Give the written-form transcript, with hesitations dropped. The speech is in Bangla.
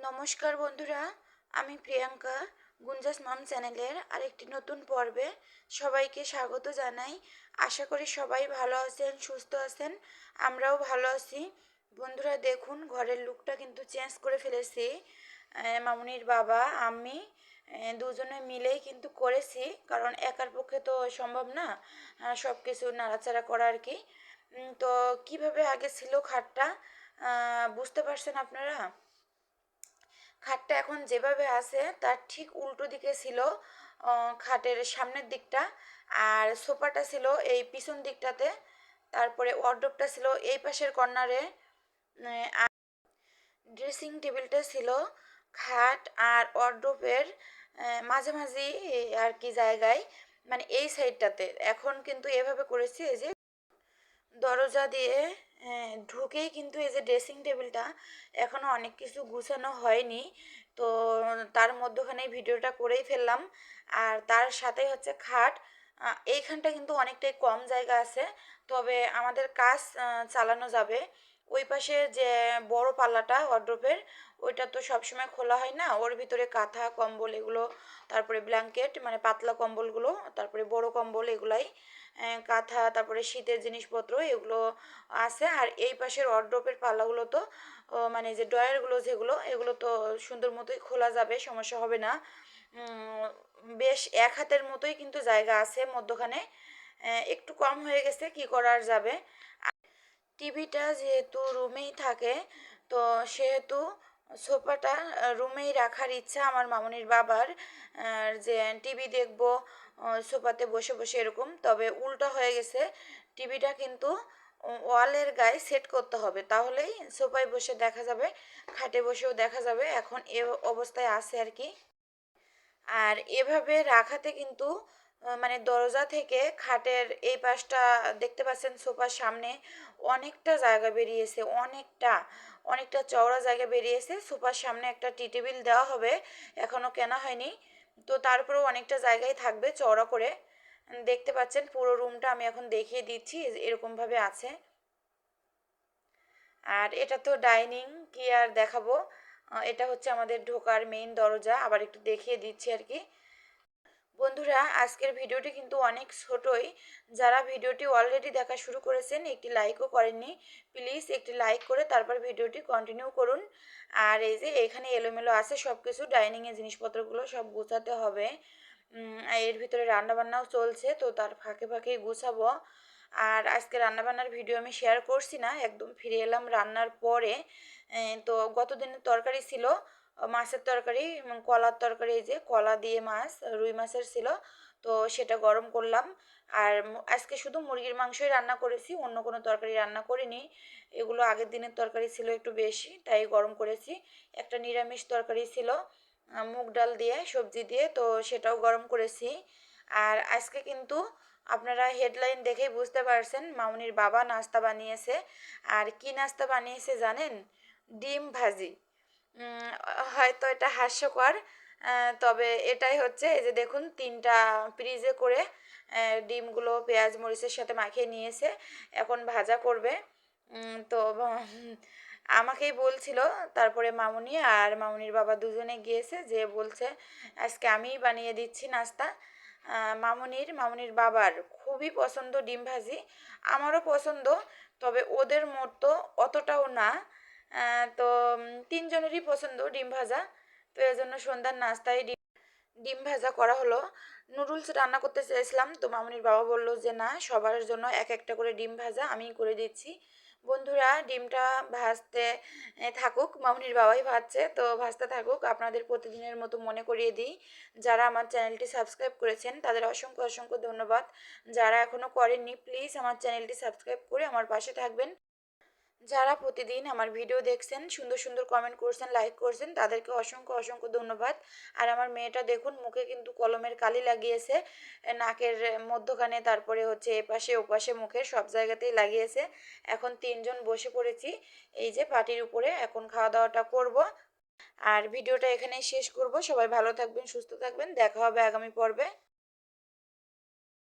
নমস্কার বন্ধুরা, আমি প্রিয়াঙ্কা গুঞ্জাস মাম চ্যানেলের আরেকটি নতুন পর্বে সবাইকে স্বাগত জানাই। আশা করি সবাই ভালো আছেন, সুস্থ আছেন। আমরাও ভালো আছি। বন্ধুরা দেখুন, ঘরের লুকটা কিন্তু চেঞ্জ করে ফেলেছি। মামুনির বাবা আমি দুজনে মিলেই কিন্তু করেছি, কারণ একার পক্ষে তো সম্ভব না সব কিছু নাড়াচাড়া করা আর কি। তো কিভাবে আগে ছিল খাটটা বুঝতে পারছেন আপনারা? খাটটা এখন যেভাবে আছে তার ঠিক উল্টো দিকে ছিল খাটের সামনের দিকটা, আর সোফাটা ছিল এই পিছন দিকটাতে। তারপরে ওয়ার্ডরোবটা ছিল এই পাশের কর্নারে, আর ড্রেসিং টেবিলটা ছিল খাট আর ওয়ার্ডরোবের মাঝামাঝি আর কি জায়গায়, মানে এই সাইডটাতে। এখন কিন্তু এভাবে করেছি, এই যে দরজা দিয়ে ঢুকেই কিন্তু এই যে ড্রেসিং টেবিলটা এখনো অনেক কিছু গুছানো হয়নি। তো তার মধ্যখানে ভিডিওটা করেই ফেললাম। আর তার সাথে হচ্ছে খাট। এইখানটা কিন্তু অনেকটাই কম জায়গা আছে, তবে আমাদের কাজ চালানো যাবে। ওই পাশে যে বড় পাল্লাটা ওয়ার্ড্রোবের, ওইটা তো সবসময় খোলা হয় না। ওর ভিতরে কাঁথা কম্বল এগুলো, তারপরে ব্ল্যাঙ্কেট মানে পাতলা কম্বলগুলো, তারপরে বড় কম্বল এগুলাই, কাঁথা, তারপরে শীতের জিনিসপত্র এগুলো আছে। আর এই পাশের ওয়ার্ড্রোবের পাল্লাগুলো তো মানে যে ড্রয়ারগুলো যেগুলো, এগুলো তো সুন্দর মতোই খোলা যাবে, সমস্যা হবে না। বেশ এক হাতের মতোই কিন্তু জায়গা আছে মধ্যখানে। একটু কম হয়ে গেছে, কি করার যাবে। টিভিটা যেহেতু রুমেই থাকে, তো সেহেতু সোফাটা রুমেই রাখার ইচ্ছা আমার মামুনির বাবার। যে টিভি দেখবো সোফাতে বসে বসে এরকম, তবে উল্টো হয়ে গেছে। টিভিটা কিন্তু ওয়ালের গায়ে সেট করতে হবে, তাহলেই সোফায় বসে দেখা যাবে, খাটে বসেও দেখা যাবে। এখন এ অবস্থায় আছে আর কি। আর এভাবে রাখাতে কিন্তু মানে দরজা থেকে খাটের এই পাশটা দেখতে পাচ্ছেন, সোফার সামনে অনেকটা জায়গা বেরিয়েছে, অনেকটা অনেকটা চওড়া জায়গা বেরিয়েছে। সোফার সামনে একটা টি টেবিল দেওয়া হবে, এখনো কেনা হয়নি। তো তারপরেও অনেকটা জায়গায় থাকবে চওড়া করে। দেখতে পাচ্ছেন পুরো রুমটা আমি এখন দেখিয়ে দিচ্ছি, এরকমভাবে আছে। আর এটা তো ডাইনিং, কি আর দেখাবো। এটা হচ্ছে আমাদের ঢোকার মেইন দরজা, আবার একটু দেখিয়ে দিচ্ছি আর কি। বন্ধুরা আজকের ভিডিওটি কিন্তু অনেক ছোটই। যারা ভিডিওটি অলরেডি দেখা শুরু করেছেন, একটি লাইকও করেননি, প্লিজ একটি লাইক করে তারপর ভিডিওটি কন্টিনিউ করুন। আর এই যে এখানে এলোমেলো আছে সব কিছু, ডাইনিংয়ের জিনিসপত্রগুলো সব গুছাতে হবে। এর ভিতরে রান্নাবান্নাও চলছে, তো তার ফাঁকে ফাঁকেই গুছাবো। আর আজকে রান্নাবান্নার ভিডিও আমি শেয়ার করছি না, একদম ফিরে এলাম রান্নার পরে। তো গত দিনের তরকারি ছিল মাছের তরকারি, কলার তরকারি, এই যে কলা দিয়ে মাছ, রুই মাছের ছিল, তো সেটা গরম করলাম। আর আজকে শুধু মুরগির মাংসই রান্না করেছি, অন্য কোনো তরকারি রান্না করিনি। এগুলো আগের দিনের তরকারি ছিল একটু বেশি, তাই গরম করেছি। একটা নিরামিষ তরকারি ছিল মুগ ডাল দিয়ে সবজি দিয়ে, তো সেটাও গরম করেছি। আর আজকে কিন্তু আপনারা হেডলাইন দেখেই বুঝতে পারছেন মামুনির বাবা নাস্তা বানিয়েছে। আর কি নাস্তা বানিয়েছে জানেন? ডিম ভাজি। উম, হয়তো এটা হাস্যকর, তবে এটাই হচ্ছে। এই যে দেখুন, 3টা পিরিজে করে ডিমগুলো পেঁয়াজ মরিচের সাথে মাখিয়ে নিয়েছে, এখন ভাজা করবে। তো আমাকেই বলছিল, তারপরে মামুনি আর মামুনির বাবা দুজনে গিয়েছে, যে বলছে আজকে আমিই বানিয়ে দিচ্ছি নাস্তা। মামুনির বাবার খুবই পছন্দ ডিম ভাজি, আমারও পছন্দ, তবে ওদের মতো অতটাও না। তো তিনজনেরই পছন্দ ডিম ভাজা। তো এজন্য সন্ধ্যার নাস্তায় ডিম ভাজা করা হলো। নুডলস রান্না করতে চেয়েছিলাম, তো মামুনির বাবা বললো যে না, সবার জন্য এক একটা করে ডিম ভাজা আমিই করে দিচ্ছি। বন্ধুরা ডিমটা ভাজতে থাকুক, মামুনির বাবাই ভাজছে, তো ভাজতে থাকুক। আপনাদের প্রতিদিনের মতো মনে করিয়ে দিই, যারা আমার চ্যানেলটি সাবস্ক্রাইব করেছেন তাদের অসংখ্য অসংখ্য ধন্যবাদ। যারা এখনও করেননি, প্লিজ আমার চ্যানেলটি সাবস্ক্রাইব করে আমার পাশে থাকবেন। যারা প্রতিদিন আমার ভিডিও দেখছেন, সুন্দর সুন্দর কমেন্ট করছেন, লাইক করছেন, তাদেরকে অসংখ্য অসংখ্য ধন্যবাদ। আর আমার মেয়েটা দেখুন, মুখে কিন্তু কলমের কালি লাগিয়েছে, নাকের মধ্যখানে, তারপরে হচ্ছে এপাশে ওপাশে, মুখের সব জায়গাতেই লাগিয়েছে। এখন 3জন বসে পড়েছি এই যে পাটির উপরে, এখন খাওয়া দাওয়াটা করব। আর ভিডিওটা এখানেই শেষ করব। সবাই ভালো থাকবেন, সুস্থ থাকবেন, দেখা হবে আগামী পর্বে।